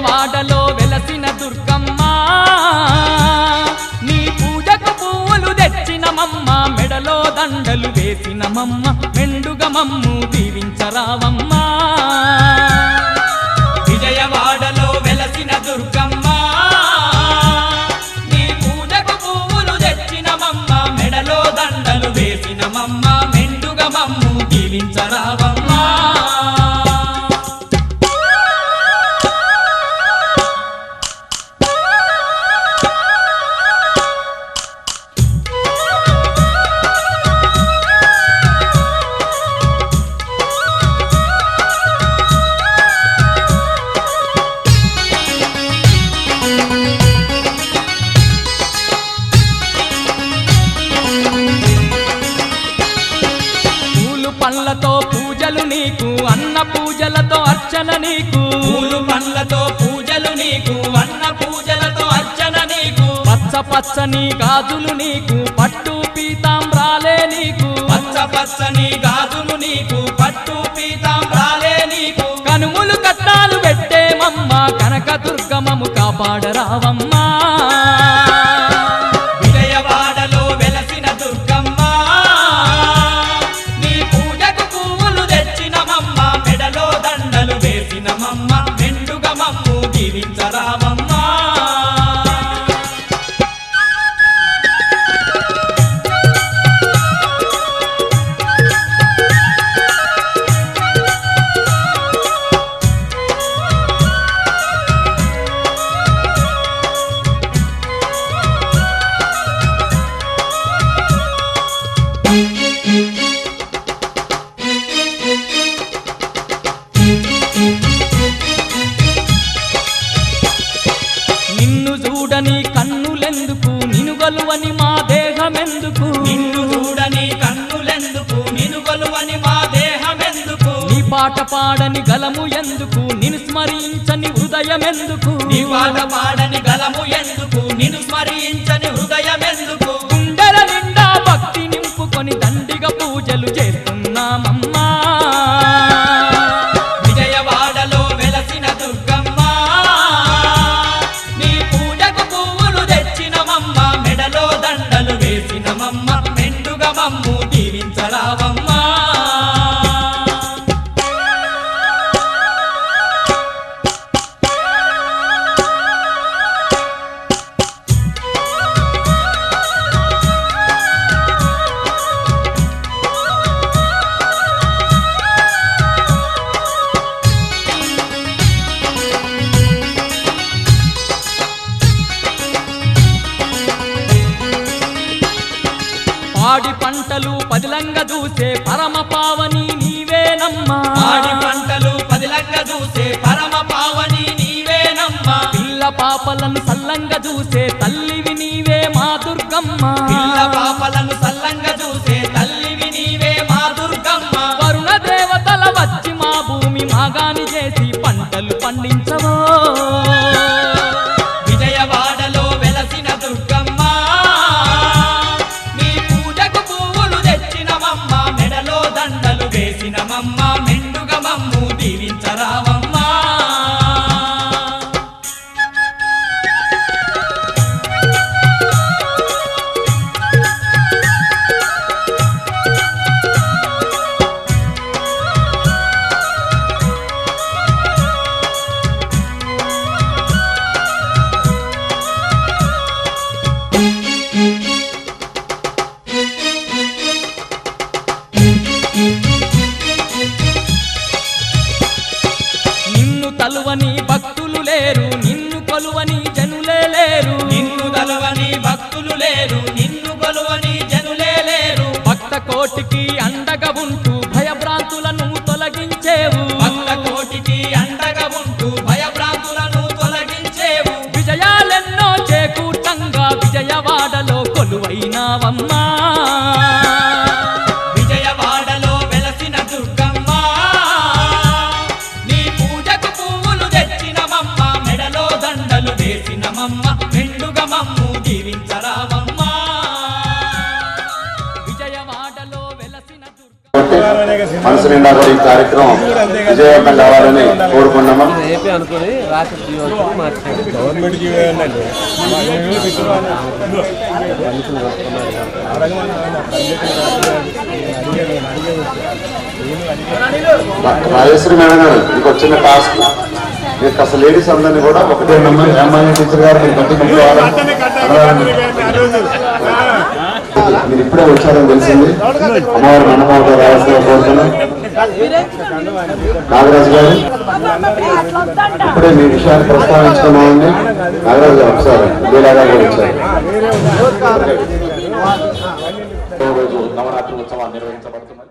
విజయవాడలో వెలసిన దుర్గమ్మ నీ పూజకు పువ్వులు తెచ్చినమమ్మ మెడలో దండలు వేసినమమ్మ మెండుగా మమ్ము దీవించరావమ్మ విజయవాడలో వెలసిన దుర్గమ్మ నీ పూజకు పువ్వులు తెచ్చినమమ్మ మెడలో దండలు వేసినమమ్మ మెండుగా మమ్ము దీవించరావమ్మ పండ్లతో పూజలు నీకు అన్న పూజలతో అర్చన నీకు పూలు పండ్లతో పూజలు నీకు అన్న పూజలతో అర్చన నీకు పచ్చ పచ్చని గాజులు నీకు పట్టు పీతాంబ్రాలే నీకు పచ్చ పచ్చని గాజులు నీకు పట్టు పీతాంబ్రాలే నీకు కనుములు కట్టాలు పెట్టేమమ్మ కనక దుర్గమము కాపాడరావమ్మా విజయవాడలో వెలసిన దుర్గమ్మ నీ పూజకు పువ్వులు తెచ్చినమమ్మ మెడలో దండలు వేసినమమ్మ మెండుగా మమ్ము దీవించరావమ్మ నిన్ను చూడని కన్నులెందుకు నిన్ను గొలువని మా దేహమెందుకు నిన్ను చూడని కన్నులెందుకు నిన్ను కొలువని మా దేహమెందుకు నీ పాట పాడని గలము ఎందుకు నిన్ను స్మరించని హృదయమెందుకు నీ పాట పాడని గలము ఎందుకు నిన్ను స్మరించని హృదయమెందుకు గుండెల నిండా భక్తి నింపుకొని దండిగా పూజలు చేస్తున్నామమ్మా విజయవాడలో వెలసిన దుర్గమ్మ నీ పూజకు పువ్వులు తెచ్చినమమ్మ మెడలో దండలు వేసినమమ్మ మెండుగా మమ్ము దీవించరావమ్మ పాడి పంటలు పదిలంగా చూసే పరమ పావని నీవేనమ్మా పాడి పంటలు పదిలంగా చూసే పరమ పావని నీవేనమ్మా పిల్ల పాపలను సల్లంగా చూసే తల్లివి నీవే మా దుర్గమ్మ పిల్ల పాపలను సల్లంగా చూసే తల్లివి నీవే మా దుర్గమ్మ వరుణ దేవతల వచ్చి మా భూమి మాగాని చేసి పంటలు పండించవో విజయవాడలో వెలసిన దుర్గమ్మ నీ పూజకు పువ్వులు తెచ్చినమమ్మ మెడలో దండలు వేసినమమ్మ మెండుగా మమ్ము దీవించరావమ్మ నిన్ను తలువని భక్తులు లేరు నిన్ను కొలువని జనులే లేరు నిన్ను తలవని భక్తులు లేరు నిన్ను కొలువని జనులే లేరు భక్త కోటికి అండగా ఉంటూ భయభ్రాంతులను తొలగించేవు భక్త కోటికి అండగా ఉంటూ భయభ్రాంతులను తొలగించేవు విజయాలెన్నో చేకూర్చంగా విజయవాడలో కొలువైనావమ్మా విజయవాడలో వెలసిన దుర్గమ్మ నీ పూజకు పువ్వులు తెచ్చినమమ్మ మెడలో దండలు వేసినమమ్మ మెండుగా మమ్ము దీవించరావమ్మ విజయవాడలో వెలసిన దుర్గ కాబట్టి మనసు నిండా కూడా ఈ కార్యక్రమం విజయవంతం కావాలని కోరుకున్నాము. గవర్నమెంట్ రాజేశ్వరి మేడం గారు మీకు వచ్చిన టాస్క్ మీకు అసలు లేడీస్ అందరినీ కూడా ఒకటే అమ్మాయి టీచర్ గారు మీరు మీరు ఇప్పుడే వచ్చారని తెలిసింది. అమ్మవారి నమ్మకం రావాల్సిన కోరుతున్నాం. నాగరాజు గారు ఇప్పుడే మీ విషయాన్ని ప్రస్తావించుకున్నామండి. నాగరాజు గారు ఒకసారి వీలాగా కూడా వచ్చారు. రోజు నవరాత్రి ఉత్సవాలు నిర్వహించబడుతున్నాయి.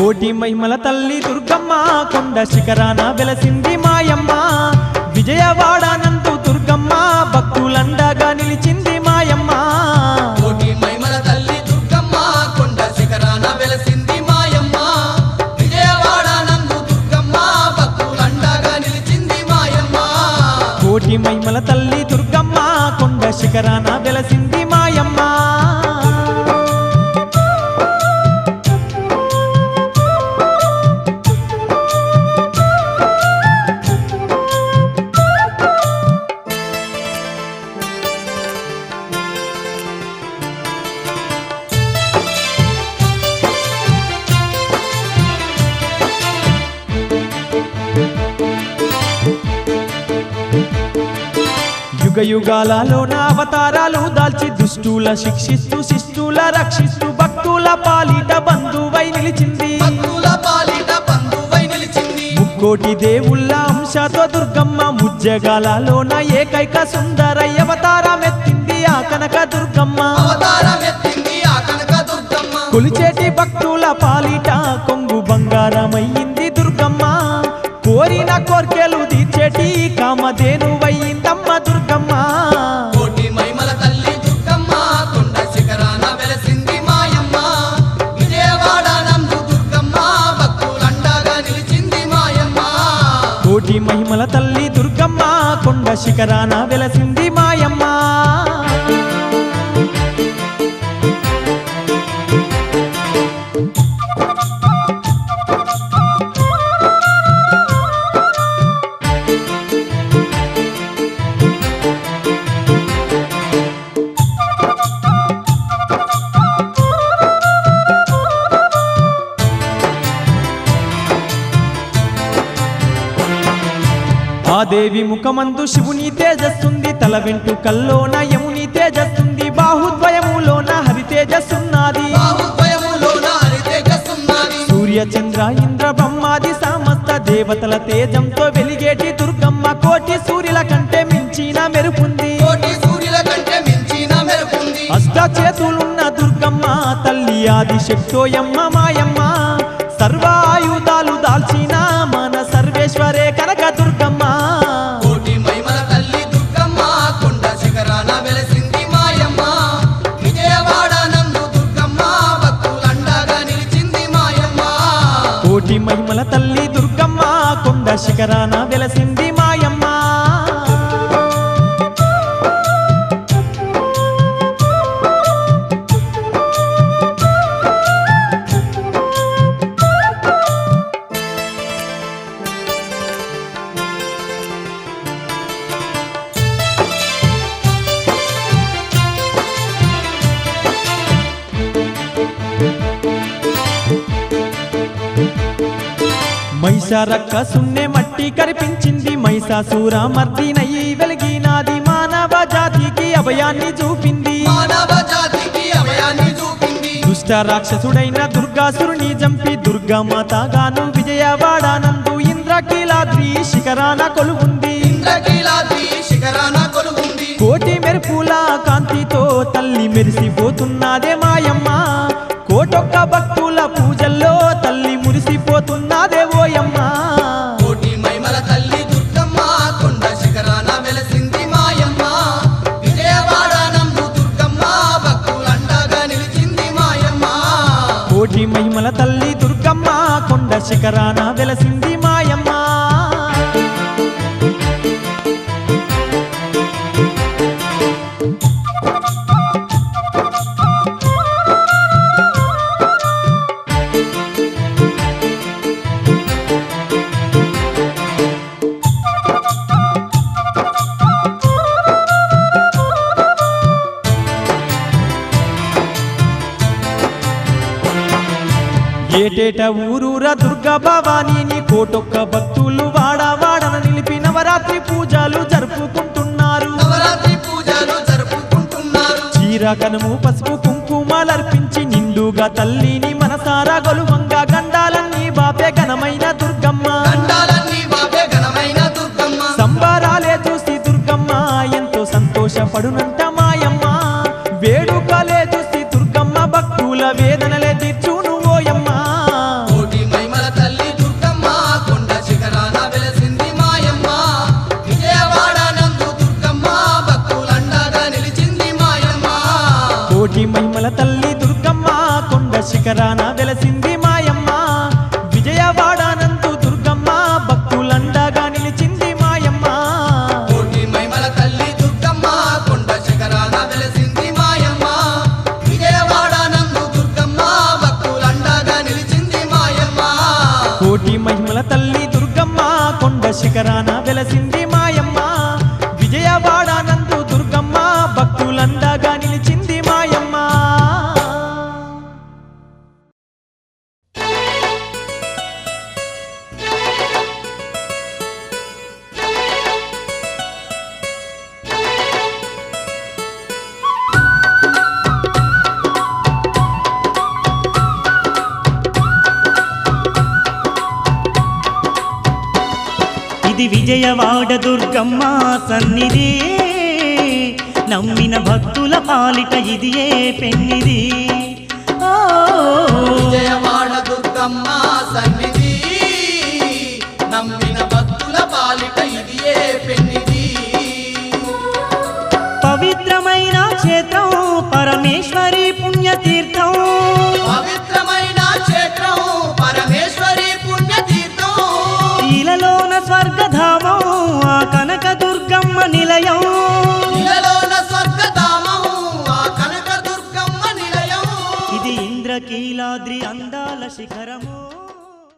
కోటి మహిమల తల్లి దుర్గమ్మ కొండ శిఖరాన వెలసింది మాయమ్మ విజయవాడ నందు దుర్గమ్మ భక్తులండగా నిలిచింది మాయమ్మ కోటి మహిమల తల్లి దుర్గమ్మ కొండ శిఖరాన వెలసింది మాయమ్మ విజయవాడ నందు దుర్గమ్మ భక్తులండగా నిలిచింది మాయమ్మ కోటి మహిమల తల్లి దుర్గమ్మ కొండ శిఖరాన వెలసింది మాయమ్మ యుగ యుగాలలోన అవతారాలు దాల్చి దుష్టుల శిక్షిస్తూ శిష్టుల రక్షిస్తూ భక్తుల పాలిట బంధువై నిలిచింది భక్తుల పాలిట బంధువై నిలిచింది ముక్కోటి దేవుళ్ళ అంశతో దుర్గమ్మ ముజ్జగాలలోన ఏకైక సుందర అవతారమెత్తింది ఆ కనక దుర్గమ్మ అవతారమెత్తింది ఆ కనక దుర్గమ్మ కొలిచేటి భక్తుల పాలిట కొంగు బంగారమయ్యింది దుర్గమ్మ కోరిన కోర్కెలు తీర్చేటి కామధేనువయ్యిందమ్మ దుర్గమ్మ కోటి మహిమల తల్లి దుర్గమ్మ కొండ శిఖరాన వెలసింది మాయమ్మ విజయవాడ నందు దుర్గమ్మ భక్తులండగా నిలిచింది మాయమ్మ కోటి మహిమల తల్లి దుర్గమ్మ కొండ శిఖరాన వెలసింది మాయమ్మ ఆ దేవి ముఖమందు శివుని తేజస్సుంది తల వెంట్రుకల్లోన యముని తేజస్సుంది బాహుద్వయములోన హరి తేజస్సున్నది బాహుద్వయములోన హరి తేజస్సున్నది సూర్య చంద్ర ఇంద్ర బ్రహ్మాది సమస్త దేవతల తేజంతో వెలిగేటి దుర్గమ్మ కోటి సూర్యుల కంటే మించిన మెరుపుంది కోటి సూర్యుల కంటే మించిన మెరుపుంది అష్ట చేతులున్న దుర్గమ్మ తల్లి ఆది శక్తోయమ్మ మాయమ్మ సర్వాయుధాలు దాల్చిన మన సర్వేశ్వరే కనక దుర్గమ్మ కోటి మహిమల తల్లి దుర్గమ్మ కొండ శిఖరాన వెలసింది మాయమ్మ విజయవాడ నందు దుర్గమ్మ భక్తులండగా నిలిచింది మాయమ్మ కోటి మహిమల తల్లి దుర్గమ్మ కొండ శిఖరాన వెలసింది మాయమ్మ మైసారక్క సున్నే మట్టి కరిపించింది మైసాసూర మర్దినయ్యి వెలిగినాది మానవ జాతికి అభయాన్ని చూపింది మానవ జాతికి అభయాన్ని చూపింది దుష్ట రాక్షసుడైన దుర్గాసురుని చంపి దుర్గామాతగాను విజయవాడ నందు ఇంద్రకీలాద్రి శిఖరాన కొలువుంది ఇంద్రకీలాద్రి శిఖరాన కొలువుంది కోటి మెరుపుల కాంతితో తల్లి మెరిసిపోతున్నదే మాయమ్మ కోటొక్క భక్తుల పూజల్లో తల్లి మురిసిపోతున్నదే ఓయమ్మ కోటి మహిమల తల్లి దుర్గమ్మ కొండ శిఖరాన వెలసింది మాయమ్మ విజయవాడ నందు దుర్గమ్మ భక్తులండగా నిలిచింది మాయమ్మ కోటి మహిమల తల్లి దుర్గమ్మ కొండ శిఖరాన వెలసింది మాయమ్మ ఏటేట ఊరూర దుర్గా భవానీని కోటొక్క భక్తులు వాడవాడన నిలిపి నవరాత్రి పూజలు జరుపుకుంటున్నారు నవరాత్రి పూజలు జరుపుకుంటున్నారు చీర కనుము పసుపు కుంకుమలర్పించి నిండుగా తల్లిని మనసారా గొలువంగా గండాలన్నీ బాపే ఘనమైన దుర్గమ్మ గండాలన్నీ బాపే ఘనమైన దుర్గమ్మ సంబరాలే చూసి దుర్గమ్మ ఎంతో సంతోషపడునంట మాయమ్మ వేడుకలే చూసి దుర్గమ్మ భక్తుల వేదనలే తీర్చును ఓయమ్మ కోటి కోటి మహిమల తల్లి దుర్గమ్మ కొండ శిఖరాన వెలసింది మాయమ్మ విజయవాడనందు దుర్గమ్మ భక్తులండగా నిలిచింది మాయమ్మ కోటి మహిమల తల్లి దుర్గమ్మ కొండ శిఖరాన వెలసింది మాయమ్మ విజయవాడనందు దుర్గమ్మ భక్తులండగా నిలిచింది మాయమ్మ కోటి మహిమల తల్లి దుర్గమ్మ కొండ శిఖరాన వెలసింది మాయమ్మ విజయవాడనందు దుర్గమ్మ భక్తులండగా నిలిచింది మాయమ్మ ఇది విజయవాడ దుర్గమ్మ సన్నిధి నమ్మిన భక్తుల పాలిట ఇది ఏ పెన్నిది ఓ విజయవాడ దుర్గమ్మ సన్నిధి నమ్మిన భక్తుల పాలిట ఇది ఏ పెన్నిది పవిత్రమైన క్షేత్రం పరమేశ్వరి పుణ్యతీర్థం పవిత్రమైన క్షేత్రం పరమేశ్వరి పుణ్యతీర్థం ఇలలోన స్వర్గధామం ఆ కనక దుర్గమ్మ నిలయం ఇలలోన స్వర్గధామం ఆ కనక దుర్గమ్మ నిలయం ఇది ఇంద్రకీలాద్రి అందాల శిఖరము